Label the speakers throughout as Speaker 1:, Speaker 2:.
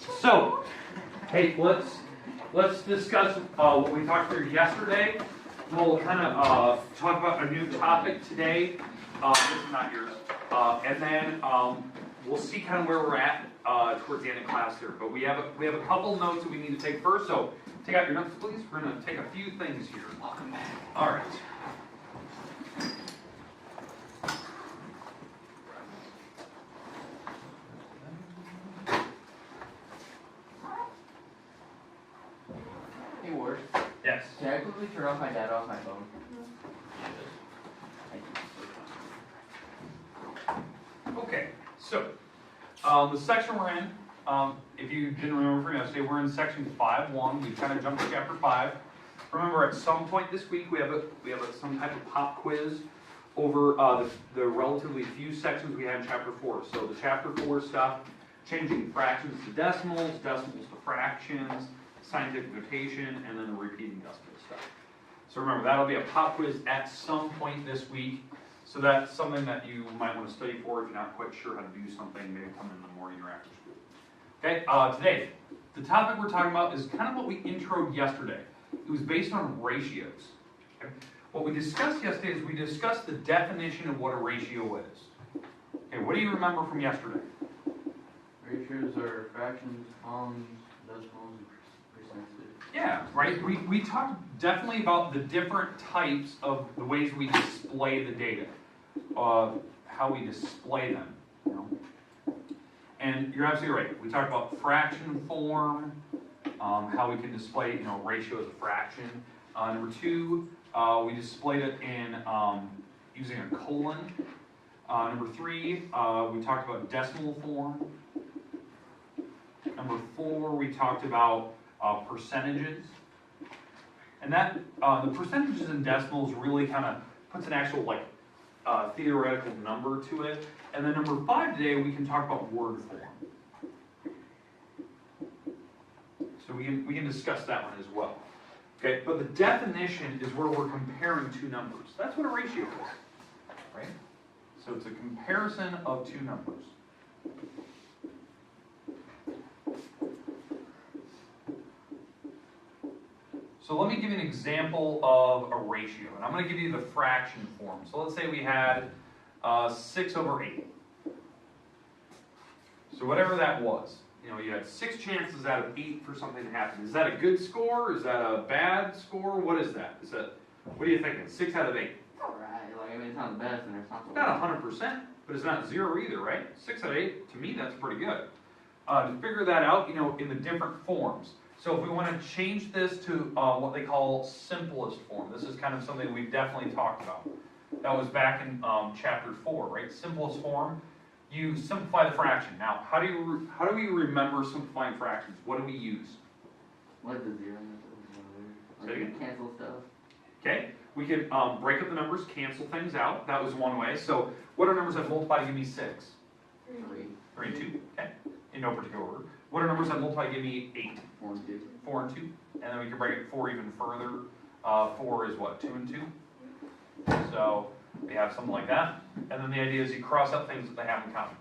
Speaker 1: So, hey, let's discuss what we talked through yesterday. We'll kind of talk about a new topic today. This is not yours, and then we'll see kind of where we're at towards the end of class here. But we have a couple notes that we need to take first. So take out your notes, please. We're going to take a few things here. Welcome back. All right. Yes.
Speaker 2: Can I quickly turn off my data off my phone?
Speaker 1: Okay, so the section we're in, if you didn't remember from yesterday, we're in section 5.1. We've kind of jumped to chapter 5. Remember, at some point this week, we have some type of pop quiz over the relatively few sections we had in chapter 4. So the chapter 4 stuff, changing fractions to decimals, decimals to fractions, scientific notation, and then the repeating decimal stuff. So remember, that'll be a pop quiz at some point this week. So that's something that you might want to study for if you're not quite sure how to do something. Maybe come in the morning or after school. Okay, today, the topic we're talking about is kind of what we introed yesterday. It was based on ratios. Okay? What we discussed yesterday is we discussed the definition of what a ratio is. Okay, what do you remember from yesterday?
Speaker 2: Ratios are fractions, columns, decimals, and percentages.
Speaker 1: Yeah, right. We talked definitely about the different types of the ways we display the data, how we display them. You know? And you're absolutely right. We talked about fraction form, how we can display ratio as a fraction. Number 2, we displayed it in using a colon. Number 3, we talked about decimal form. Number 4, we talked about percentages. And that the percentages and decimals really kind of puts an actual theoretical number to it. And then number 5 today, we can talk about word form. So we can discuss that one as well. Okay, but the definition is where we're comparing two numbers. That's what a ratio is, right? So it's a comparison of two numbers. So let me give you an example of a ratio, and I'm going to give you the fraction form. So let's say we had 6 over 8. So whatever that was, you had 6 chances out of 8 for something to happen. Is that a good score? Is that a bad score? What is that? What are you thinking? 6 out of 8?
Speaker 2: Alright, it's not the best and it's not the
Speaker 1: Not 100%, but it's not 0 either, right? 6 out of 8, to me, that's pretty good. To figure that out, in the different forms. So if we want to change this to what they call simplest form, this is kind of something we've definitely talked about. That was back in chapter 4, right? Simplest form, you simplify the fraction. Now, how do we remember simplifying fractions? What do we use?
Speaker 2: What the zero?
Speaker 1: Say again?
Speaker 2: Cancel stuff.
Speaker 1: Okay, we could break up the numbers, cancel things out. That was one way. So what are numbers that multiply to give me 6? 3 and 2. Okay, in no particular order. What are numbers that multiply to give me 8?
Speaker 2: 4 and 2.
Speaker 1: 4 and 2. And then we can break it 4 even further. 4 is what, 2 and 2? So we have something like that. And then the idea is you cross out things that they have in common.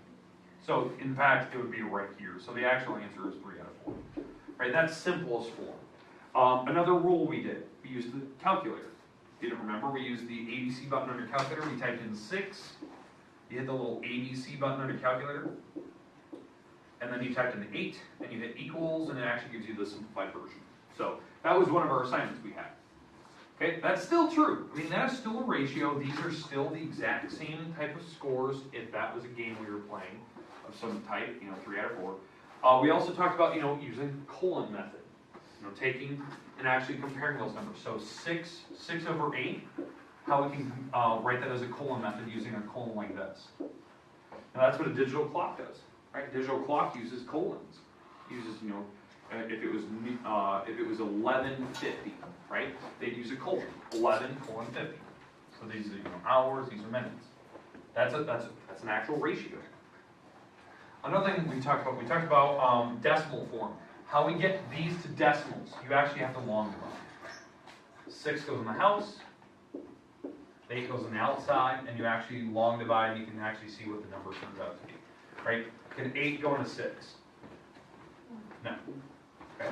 Speaker 1: So in fact, it would be right here. So the actual answer is 3 out of 4. Right, that's simplest form. Another rule we did, we used the calculator. If you didn't remember, we used the ABC button on your calculator. We typed in 6. You hit the little ABC button on your calculator. And then you typed in 8, and you hit equals, and it actually gives you the simplified version. So that was one of our assignments we had. Okay, that's still true. I mean, that's still a ratio. These are still the exact same type of scores if that was a game we were playing of some type, 3 out of 4. We also talked about, using colon method. Taking and actually comparing those numbers. So 6 over 8, how we can write that as a colon method using a colon like this. Now that's what a digital clock does. Right, digital clock uses colons. Uses if it was 11:50, right? They'd use a colon. 11:50. So these are hours. These are minutes. That's an actual ratio. Another thing we talked about decimal form. How we get these to decimals. You actually have to long divide. 6 goes in the house. 8 goes on the outside, and you actually long divide. And you can actually see what the number turns out to be. Right? Can 8 go into 6? No. Okay,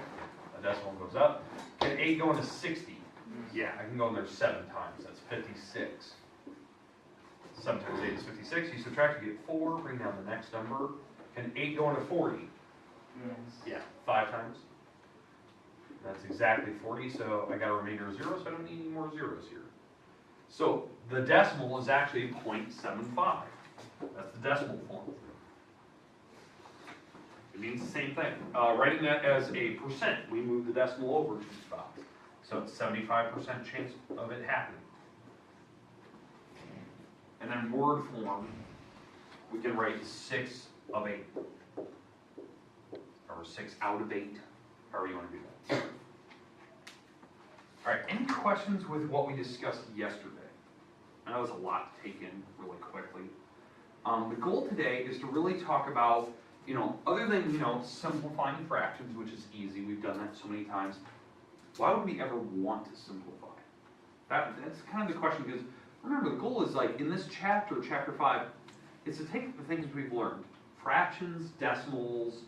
Speaker 1: a decimal goes up. Can 8 go into 60? Yeah, I can go in there 7 times, that's 56. 7 times 8 is 56, you subtract, you get 4, bring down the next number. Can 8 go into 40? Yeah, 5 times. That's exactly 40, so I got a remainder of 0, so I don't need any more zeros here. So the decimal is actually 0.75. That's the decimal form. It means the same thing. Writing that as a percent, we move the decimal over 2 spots. So it's 75% chance of it happening. And then word form, we can write 6 of 8. Or 6 out of 8, however you want to do that. All right, any questions with what we discussed yesterday? I know there's a lot to take in really quickly. The goal today is to really talk about, other than, simplifying fractions, which is easy, we've done that so many times, why would we ever want to simplify? That's kind of the question, because remember, the goal is like, in this chapter, chapter 5, is to take the things we've learned, fractions, decimals,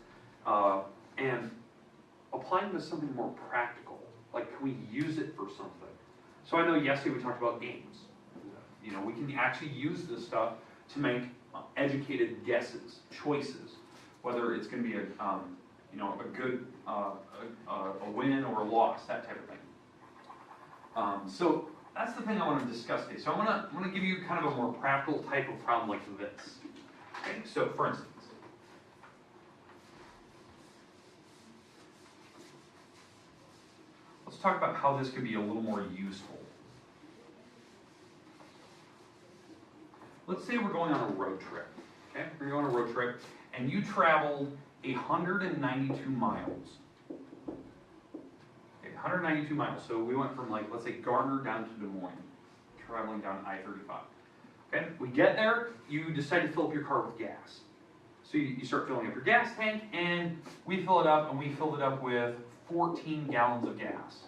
Speaker 1: and apply them to something more practical. Like, can we use it for something? So I know yesterday we talked about games. We can actually use this stuff to make educated guesses, choices, whether it's going to be a good, a win or a loss, that type of thing. So that's the thing I want to discuss today. So I'm going to give you kind of a more practical type of problem like this. Okay, so for instance, let's talk about how this could be a little more useful. Let's say we're going on a road trip. Okay, we're going on a road trip, and you traveled 192 miles. Okay, 192 miles. So we went from, let's say Garner down to Des Moines, traveling down I-35. Okay, we get there, you decide to fill up your car with gas. So you start filling up your gas tank, and we fill it up, and we filled it up with 14 gallons of gas.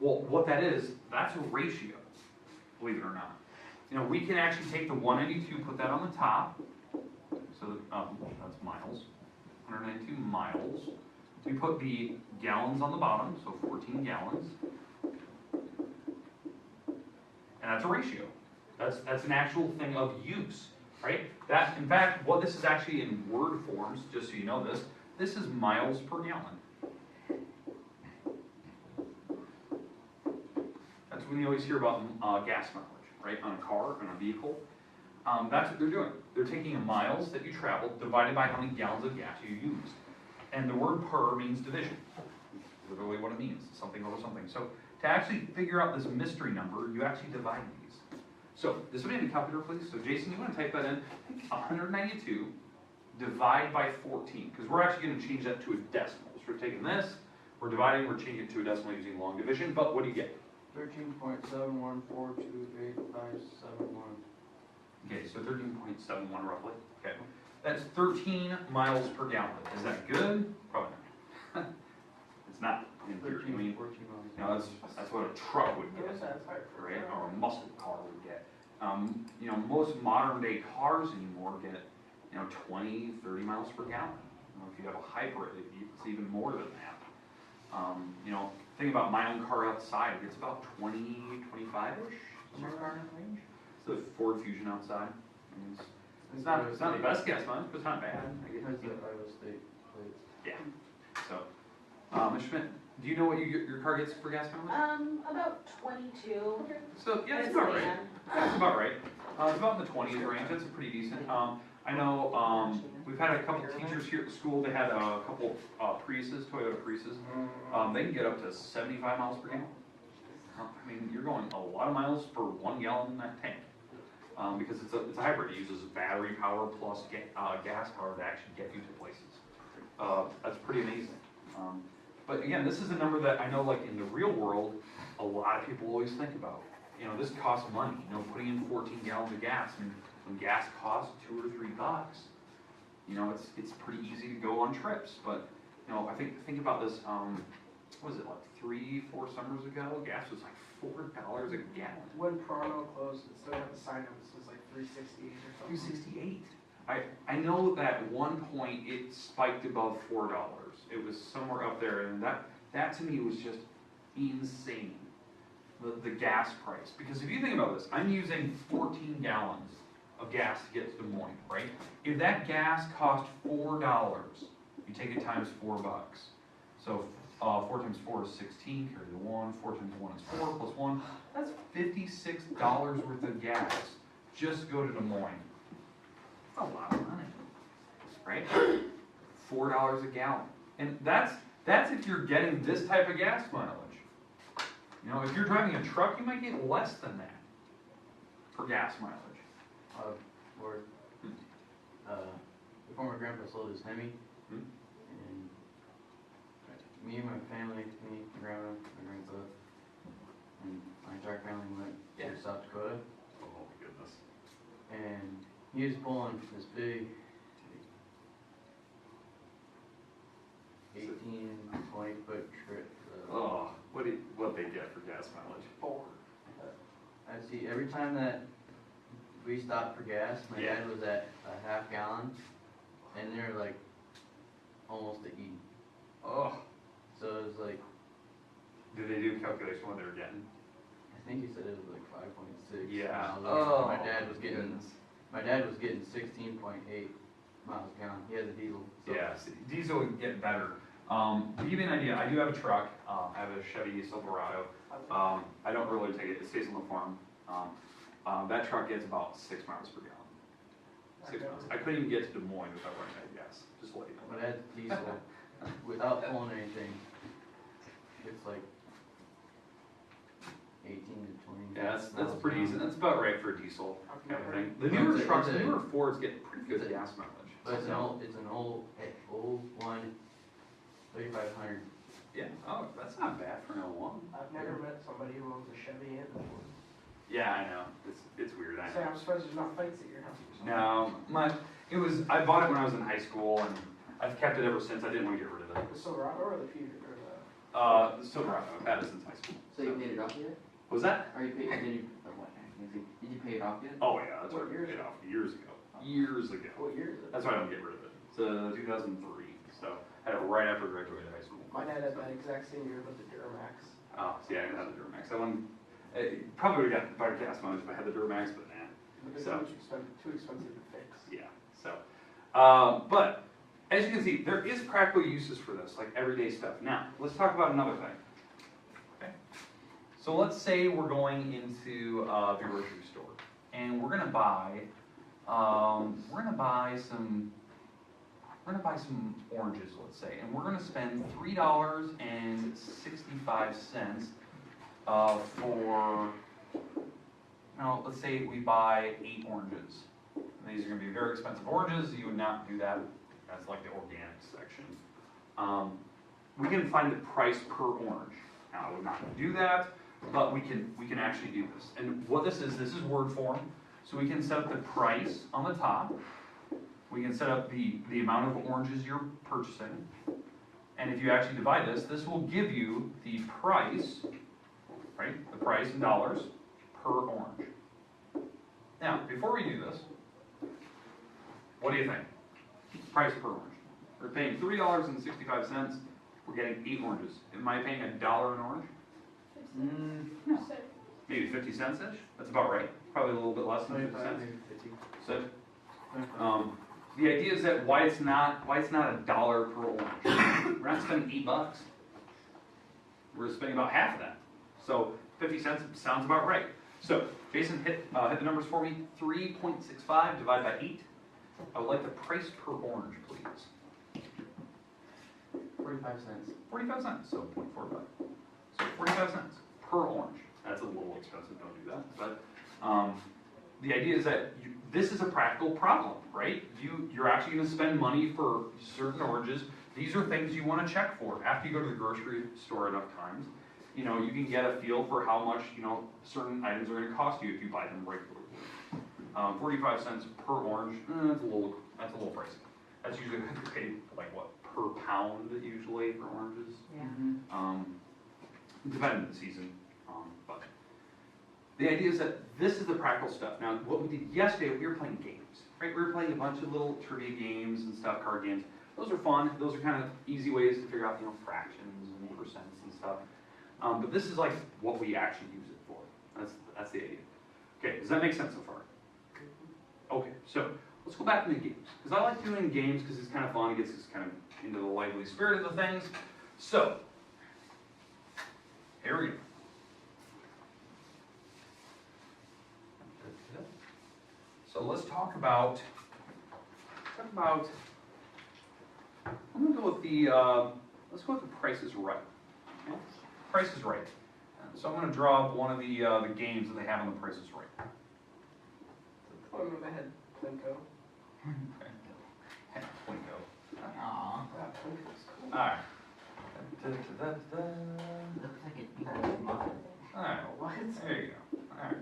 Speaker 1: Well, what that is, that's a ratio, believe it or not. We can actually take the 192, put that on the top, so that's miles, 192 miles. We put the gallons on the bottom, so 14 gallons, and that's a ratio. That's an actual thing of use, right? In fact, what this is actually in word forms, just so you know this is miles per gallon. That's when you always hear about gas mileage, right? On a car, on a vehicle. That's what they're doing. They're taking the miles that you traveled, divided by how many gallons of gas you used. And the word per means division. Literally what it means, something over something. So to actually figure out this mystery number, you actually divide these. So this would be in the calculator, please. So Jason, you want to type that in? 192 divide by 14, because we're actually going to change that to a decimal. So we're taking this, we're dividing, we're changing it to a decimal using long division, but what do you get?
Speaker 2: 13.714285571.
Speaker 1: Okay, so 13.71 roughly. Okay, that's 13 miles per gallon. Is that good? Probably not. It's not. In theory.
Speaker 2: 14 miles.
Speaker 1: That's what a truck would get, right? Or a muscle car would get. Most modern day cars anymore get, 20, 30 miles per gallon. If you have a hybrid, it's even more than that. Think about my own car outside, it gets about 20, 25-ish, somewhere around that range. So the Ford Fusion outside. It's not the best gas mileage, but it's not bad.
Speaker 2: Because the Iowa State plates.
Speaker 1: Yeah. So, Ms. Schmidt, do you know what your car gets for gas mileage?
Speaker 3: About 22.
Speaker 1: So, yeah, that's
Speaker 3: It's
Speaker 1: about right.
Speaker 3: van.
Speaker 1: That's about right. It's about in the 20s range, that's pretty decent. I know, we've had a couple teachers here at the school, they had a couple Priuses, Toyota Priuses. They can get up to 75 miles per gallon. I mean, you're going a lot of miles for 1 gallon in that tank. Because it's a hybrid, it uses battery power plus gas power to actually get you to places. That's pretty amazing. But again, this is a number that I know, like in the real world, a lot of people always think about. This costs money, putting in 14 gallons of gas. I mean, when gas costs $2 or $3, it's pretty easy to go on trips. But, I think about this, what was it, like 3-4 summers ago? Gas was like $4 a gallon.
Speaker 4: When Toronto closed, it still had the sign up, this was like 368 or something.
Speaker 1: 368. I know that at one point it spiked above $4. It was somewhere up there, and that to me was just insane. The gas price, because if you think about this, I'm using 14 gallons of gas to get to Des Moines, right? If that gas cost $4, you take it times $4. So 4 times 4 is 16, carry the 1, 4 times 1 is 4, plus 1, that's $56 worth of gas, just to go to Des Moines. That's a lot of money, right? $4 a gallon. And that's if you're getting this type of gas mileage. You know, if you're driving a truck, you might get less than that for gas mileage.
Speaker 2: Or, before my grandpa sold his Hemi,
Speaker 1: Hmm?
Speaker 2: and me and my family, me, my grandma, my grandpa, and my entire family went
Speaker 1: Yeah.
Speaker 2: to South Dakota,
Speaker 1: Oh my goodness.
Speaker 2: and he was pulling this big 18, 20-foot trip.
Speaker 1: Oh, what they get for gas mileage?
Speaker 2: I see, every time that we stopped for gas, my
Speaker 1: Yeah.
Speaker 2: dad was at a half gallon, and they're like almost to eat.
Speaker 1: Oh,
Speaker 2: So it was like,
Speaker 1: did they do a calculation what they were getting?
Speaker 2: I think he said it was like 5.6
Speaker 1: Yeah.
Speaker 2: miles.
Speaker 1: Oh,
Speaker 2: My dad was getting,
Speaker 1: goodness.
Speaker 2: 16.8 miles a gallon. He has a diesel. So
Speaker 1: Yeah, diesel would get better. To give you an idea, I do have a truck. I have a Chevy Silverado. I don't really take it. It stays on the farm. That truck gets about 6 miles per gallon. 6 miles. I couldn't even get to Des Moines without running out of gas. Just to let you know.
Speaker 2: But that's diesel, without pulling anything, it's like 18 to 20.
Speaker 1: Yeah, that's
Speaker 2: miles
Speaker 1: pretty
Speaker 2: an
Speaker 1: easy.
Speaker 2: hour.
Speaker 1: That's about right for a diesel kind of thing. The
Speaker 2: It's
Speaker 1: newer
Speaker 2: a-
Speaker 1: trucks,
Speaker 2: it's
Speaker 1: the
Speaker 2: a-
Speaker 1: newer Fords get pretty good
Speaker 2: it's a-
Speaker 1: gas mileage.
Speaker 2: But it's an old one, 3500.
Speaker 1: Yeah. Oh, that's not bad for an L1.
Speaker 3: I've never met somebody who owns a Chevy and a Ford.
Speaker 1: Yeah, I know. It's weird. I know.
Speaker 3: Say, I'm surprised there's not fights at your house or something.
Speaker 1: No, I bought it when I was in high school, and I've kept it ever since. I didn't want to get rid of it.
Speaker 3: The Silverado or the Future or the?
Speaker 1: The Silverado, I've had it since high school.
Speaker 4: So you paid it off yet?
Speaker 1: Was that?
Speaker 4: Are you paid, did you pay it off yet?
Speaker 1: Oh yeah, that's
Speaker 3: What
Speaker 1: what I
Speaker 3: year
Speaker 1: paid
Speaker 3: is it?
Speaker 1: off years ago. Years ago.
Speaker 3: What year is it?
Speaker 1: That's why I don't get rid of it. It's 2003, so I had it right after I graduated high school.
Speaker 3: My dad had that exact same year with the Duramax.
Speaker 1: Oh, see, I didn't have the Duramax. Probably would have got better gas mileage if I had the Duramax, but nah.
Speaker 3: But
Speaker 1: So-
Speaker 3: they're too expensive to fix.
Speaker 1: Yeah, so, but as you can see, there is practical uses for this, like everyday stuff. Now, let's talk about another thing. Okay. So let's say we're going into the grocery store, and we're gonna buy some oranges, let's say, and we're gonna spend $3.65 for, let's say we buy 8 oranges. And these are gonna be very expensive oranges, you would not do that, that's like the organic section. We can find the price per orange. Now, I would not do that, but we can actually do this. And what this is word form, so we can set up the price on the top. We can set up the amount of oranges you're purchasing. And if you actually divide this will give you the price, right? The price in dollars per orange. Now, before we do this, what do you think? Price per orange. We're paying $3.65. We're getting 8 oranges. Am I paying $1 an orange? No. Maybe 50 cents-ish? That's about right. Probably a little bit less than 50
Speaker 2: 25,
Speaker 1: cents.
Speaker 2: maybe 50.
Speaker 1: So, the idea is that why it's not $1 per orange. We're not spending $8. We're spending about half of that. So 50 cents sounds about right. So Jason, hit the numbers for me. 3.65 divided by 8. I would like the price per orange, please.
Speaker 4: 45 cents.
Speaker 1: 45 cents, so 0.45. So 45 cents per orange. That's a little expensive, don't do that. But the idea is that this is a practical problem, right? You're actually going to spend money for certain oranges. These are things you want to check for. After you go to the grocery store enough times, you can get a feel for how much, certain items are going to cost you if you buy them regularly. 45 cents per orange, that's a little pricey. That's usually paid like what, per pound usually for oranges. Depending on the season, but the idea is that this is the practical stuff. Now, what we did yesterday, we were playing games. right? We were playing a bunch of little trivia games and stuff, card games. Those are fun. Those are kind of easy ways to figure out, fractions and percents and stuff. But this is like what we actually use it for. That's the idea. Okay, does that make sense so far? Okay, so let's go back into games. Because I like doing games because it's kind of fun. It gets us kind of into the lively spirit of the things. So, here we go. So let's talk about, I'm gonna go with the, let's go with the Price is Right. Okay? Price is Right. So I'm gonna draw up one of the games that they have on the Price is Right.
Speaker 3: Oh, in my head, Plinko.
Speaker 1: Okay. Plinko.
Speaker 4: Aw.
Speaker 3: Yeah, Plinko's cool.
Speaker 1: Alright.
Speaker 4: Looks like it equals mine.
Speaker 1: Alright,
Speaker 3: What?
Speaker 1: there you go. Alright.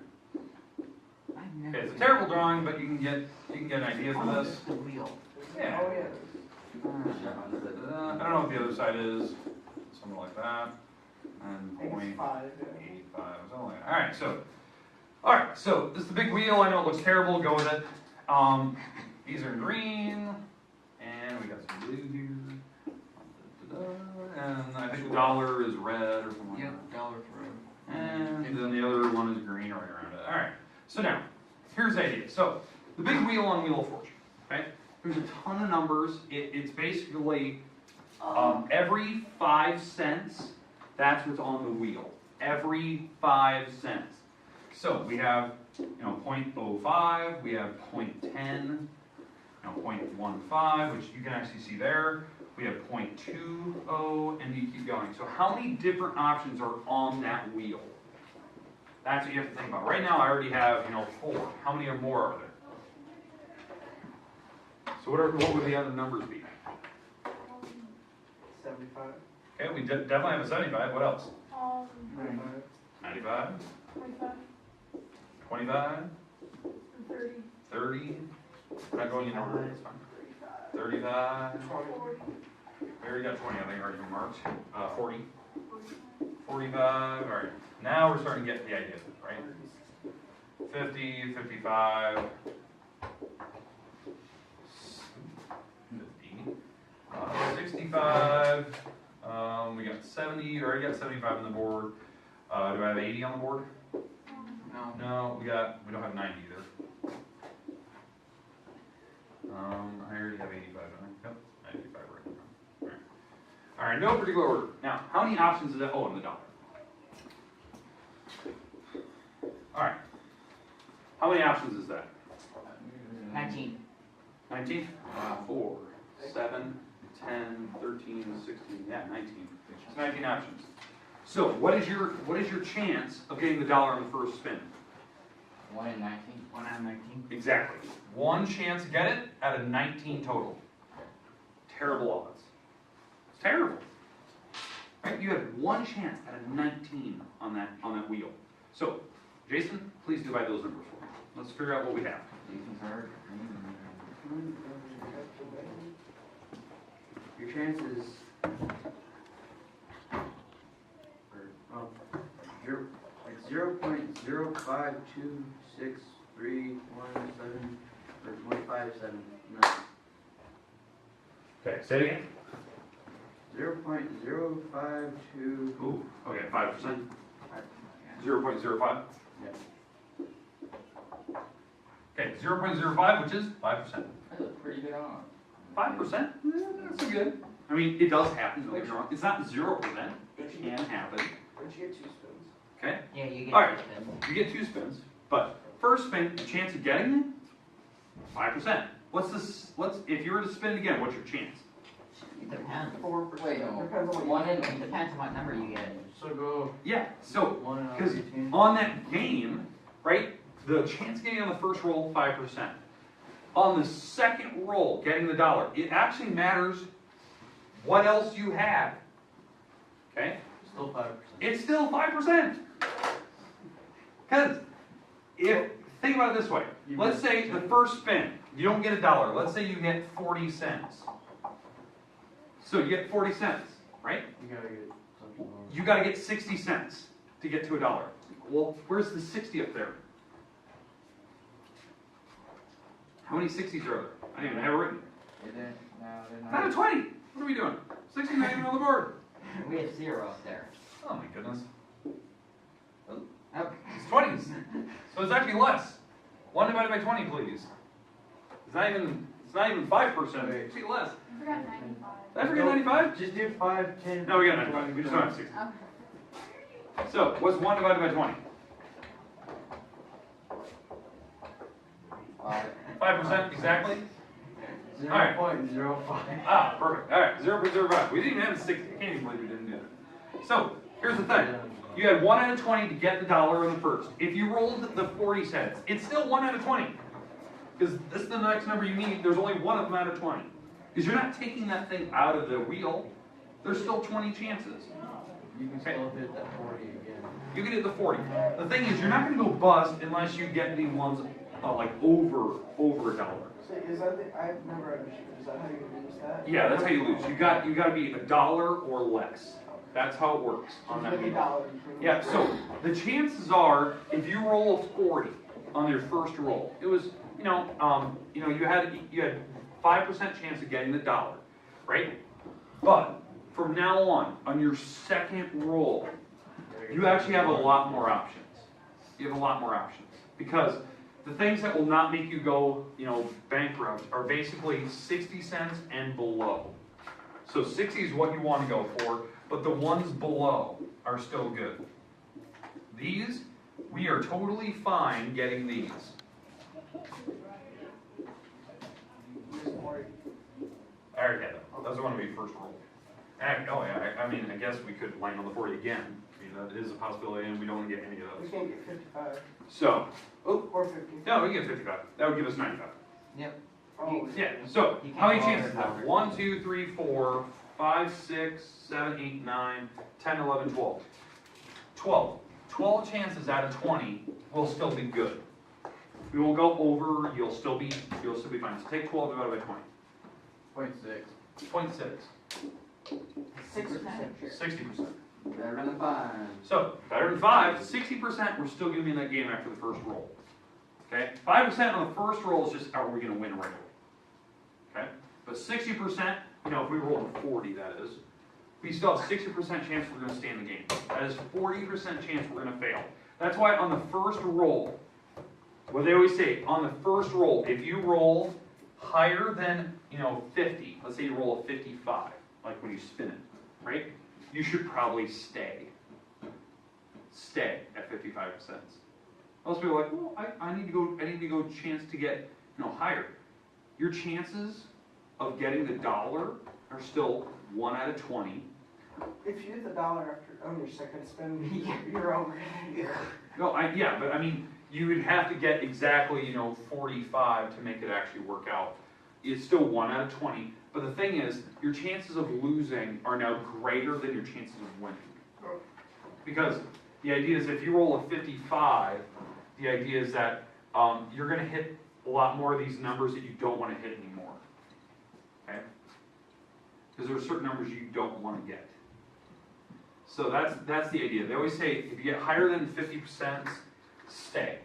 Speaker 4: I've never
Speaker 1: Okay, it's a
Speaker 4: seen
Speaker 1: terrible
Speaker 4: it.
Speaker 1: drawing, but you can get an idea for
Speaker 4: Oh,
Speaker 1: this.
Speaker 4: it's the wheel.
Speaker 1: Yeah.
Speaker 3: Oh, yeah.
Speaker 1: I don't know what the other side is. Something like that. And
Speaker 3: I think
Speaker 1: point.
Speaker 3: it's 5, yeah.
Speaker 1: 85, something like that. Alright, so this is the big wheel. I know it looks terrible, go with it. These are green, and we got some blue here. And I think the dollar is red or something like
Speaker 4: Yep,
Speaker 1: that.
Speaker 4: dollar for
Speaker 1: And then the other one is green right around it. Alright, so now, here's the idea. So, the big wheel on Wheel of Fortune, okay? There's a ton of numbers. It's basically every 5 cents, that's what's on the wheel. Every 5 cents. So we have, 0.05, we have 0.10, 0.15, which you can actually see there. We have 0.20, and you keep going. So how many different options are on that wheel? That's what you have to think about. Right now I already have, 4. How many or more are there? So what would the other numbers be?
Speaker 3: 75.
Speaker 1: Okay, we definitely have a 75. What else?
Speaker 3: 95.
Speaker 1: 95,
Speaker 5: 25,
Speaker 1: 25,
Speaker 5: 30,
Speaker 1: 30. We're not going in order. That's fine. 35.
Speaker 3: 20.
Speaker 5: 40,
Speaker 1: We already got 20, I think, already marked. 40. 45. All right. Now we're starting to get the idea, right? 50, 55. 50. 65. We got 70. We already got 75 on the board. Do I have 80 on the board?
Speaker 4: No.
Speaker 1: No, we don't have 90 either. I already have 85, don't I? Yep, 95 right now. All right, no particular order. Now, how many options is that? Oh, and the dollar. All right. How many options is that?
Speaker 4: 19.
Speaker 1: 19? 4, 7, 10, 13, 16, yeah, 19. It's 19 options. So, what is your chance of getting the dollar on the first spin?
Speaker 4: 1 in 19. 1 out of 19.
Speaker 1: Exactly. One chance to get it out of 19 total. Terrible odds. It's terrible. Right? You have one chance out of 19 on that wheel. So, Jason, please divide those numbers for me. Let's figure out what we have.
Speaker 4: Jason's hard.
Speaker 2: Your chances, well, like 0.052631 or 157.
Speaker 1: Okay, say it again.
Speaker 2: 0.052.
Speaker 1: Ooh, okay, 5%. 0.05.
Speaker 2: Yeah.
Speaker 1: Okay, 0.05, which is 5%.
Speaker 4: That's a pretty good odds.
Speaker 1: 5%? That's good. I mean, it does happen, don't get me wrong. It's not 0%. It can happen.
Speaker 3: Where'd you get 2 spins?
Speaker 1: Okay?
Speaker 4: Yeah, you get
Speaker 1: All right.
Speaker 4: two spins.
Speaker 1: You get 2 spins, but first spin, the chance of getting it, 5%. If you were to spin again, what's your chance?
Speaker 4: It depends.
Speaker 3: 4%.
Speaker 4: Wait, no.
Speaker 3: Depends on
Speaker 4: One
Speaker 3: what
Speaker 4: in, it depends on what number you get.
Speaker 2: So go
Speaker 1: Yeah, so
Speaker 2: 1 out of
Speaker 1: because
Speaker 2: 18.
Speaker 1: on that game, right, the chance of getting on the first roll, 5%. On the second roll, getting the dollar, it actually matters what else you have. Okay?
Speaker 2: Still 5%.
Speaker 1: It's still 5%. Because think about it this way. Let's say the first spin, you don't get a dollar. Let's say you get 40 cents. So you get 40 cents, right?
Speaker 2: You gotta get something more.
Speaker 1: You got to get 60 cents to get to a dollar. Well, where's the 60 up there? How many 60s are there? I didn't even have it written.
Speaker 4: Is it? No, they're
Speaker 1: Not a 20. What are we doing? 60 not even on the board.
Speaker 4: We have 0 up there.
Speaker 1: Oh my goodness.
Speaker 4: Oh,
Speaker 1: It's 20s. So it's actually less. 1 divided by 20, please. It's not even 5%. It's actually less.
Speaker 5: I forgot 95.
Speaker 1: Did I forget 95?
Speaker 2: Just do 5, 10.
Speaker 1: No, we got 95. We just don't have 60.
Speaker 5: Okay.
Speaker 1: So what's 1 divided by 20? 5% exactly?
Speaker 2: 0.05.
Speaker 1: Ah, perfect. All right, 0.05. We didn't even have a 60. I can't even believe we didn't do that. So here's the thing. You had 1 out of 20 to get the dollar in the first. If you rolled the 40 cents, it's still 1 out of 20. Because this is the next number you need. There's only one of them out of 20. Because you're not taking that thing out of the wheel. There's still 20 chances.
Speaker 2: You can still hit that 40 again.
Speaker 1: You can hit the 40. The thing is, you're not going to go bust unless you get the ones like over $1.
Speaker 3: So is that the, I've never understood, is that how you lose that?
Speaker 1: Yeah, that's how you lose. You got to be $1 or less. That's how it works on that
Speaker 3: Like
Speaker 1: wheel.
Speaker 3: $1.
Speaker 1: Yeah, so the chances are, if you roll a 40 on your first roll, it was, you had 5% chance of getting the dollar, right? But from now on your second roll, you actually have a lot more options. You have a lot more options because the things that will not make you go, bankrupt are basically 60 cents and below. So 60 is what you want to go for, but the ones below are still good. These, we are totally fine getting these. I already had that. Those are when we first rolled. I guess we could land on the 40 again. That is a possibility, and we don't want to get any of
Speaker 3: We
Speaker 1: those.
Speaker 3: can't get 55
Speaker 1: So,
Speaker 3: or 50.
Speaker 1: no, we get 55. That would give us 95.
Speaker 4: Yep.
Speaker 3: Oh,
Speaker 1: Yeah, so
Speaker 4: You can't
Speaker 1: how many
Speaker 4: roll
Speaker 1: chances is
Speaker 4: that
Speaker 1: that?
Speaker 4: number.
Speaker 1: 1, 2, 3, 4, 5, 6, 7, 8, 9, 10, 11, 12. 12. 12 chances out of 20 will still be good. We won't go over, you'll still be fine. So take 12 divided by 20.
Speaker 2: 0.6.
Speaker 1: 0.6.
Speaker 3: 6%.
Speaker 1: 60%.
Speaker 2: Better than 5.
Speaker 1: So, better than 5, 60% we're still gonna be in that game after the first roll. Okay? 5% on the first roll is just, are we gonna win right away? Okay? But 60%, if we roll a 40, that is, we still have 60% chance we're gonna stay in the game. That is 40% chance we're gonna fail. That's why on the first roll, what they always say, on the first roll, if you roll higher than, 50, let's say you roll a 55, like when you spin it, right? You should probably stay at 55 cents. Most people are like, well, I need to go chance to get, higher. Your chances of getting the dollar are still 1 out of 20.
Speaker 3: If you hit the dollar on your second spin, you're over.
Speaker 1: No, but I mean, you would have to get exactly, 45 to make it actually work out. It's still 1 out of 20. But the thing is, your chances of losing are now greater than your chances of winning. Because the idea is if you roll a 55, the idea is that you're going to hit a lot more of these numbers that you don't want to hit anymore. Okay? Because there are certain numbers you don't want to get. So that's the idea. They always say if you get higher than 50%, stay.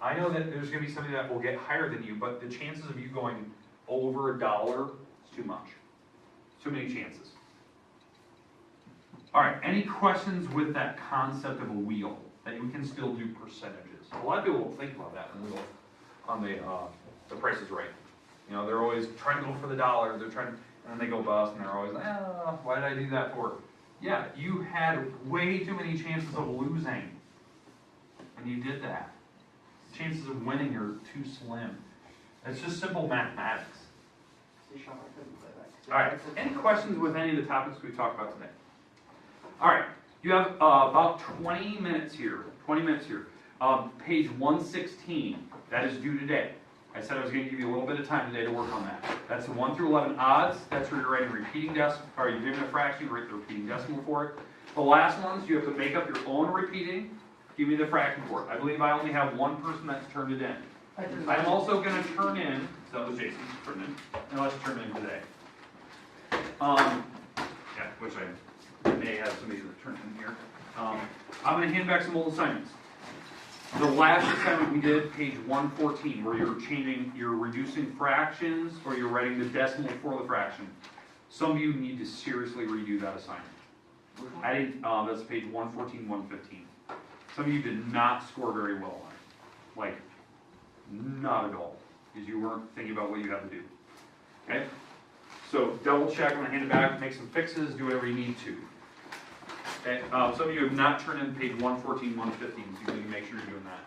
Speaker 1: I know that there's going to be somebody that will get higher than you, but the chances of you going over $1 is too much. Too many chances. All right, any questions with that concept of a wheel? That we can still do percentages. A lot of people will think about that on the Price is Right. They're always trying to go for the dollar. They're trying, and then they go bust, and they're always like, why did I do that for? Yeah, you had way too many chances of losing, and you did that. Chances of winning are too slim. It's just simple mathematics.
Speaker 3: See, Sean, I couldn't play that.
Speaker 1: All right, any questions with any of the topics we talked about today? All right, you have about 20 minutes here. Page 116, that is due today. I said I was going to give you a little bit of time today to work on that. That's the 1 through 11 odds. That's where you're writing repeating decimal, or you're doing a fraction, you write the repeating decimal for it. The last ones, you have to make up your own repeating. Give me the fraction for it. I believe I only have one person that's turned it in. I'm also going to turn in, so that was Jason's turn in, and let's turn in today. Which I may have somebody that turned in here. I'm going to hand back some old assignments. The last assignment we did, page 114, where you're reducing fractions, or you're writing the decimal for the fraction. Some of you need to seriously redo that assignment. I didn't, that's page 114, 115. Some of you did not score very well on it. Like, not at all, because you weren't thinking about what you had to do. Okay? So double check, when I hand it back, make some fixes, do whatever you need to. Okay, some of you have not turned in page 114, 115, so you need to make sure you're doing that.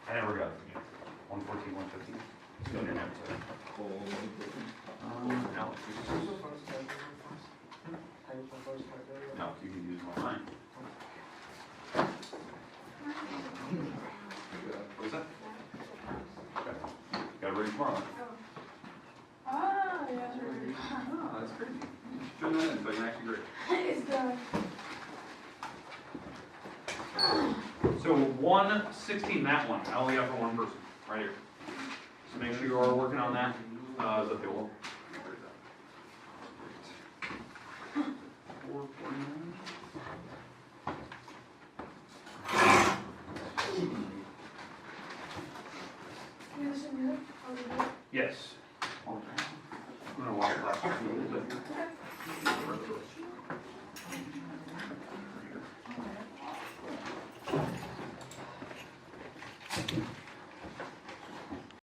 Speaker 1: I never got it. 114, 115. Still didn't have to. No, no, you can use them online. What was that? Okay. Got it ready tomorrow.
Speaker 5: Ah, yeah.
Speaker 1: Oh, that's crazy. You should turn that in so I can actually grade.
Speaker 5: It's done.
Speaker 1: So 116, that one, I only have for one person, right here. So make sure you are working on that. Is that the old? 449.
Speaker 5: You listen to it? Or do you-
Speaker 1: Yes. I'm gonna walk left.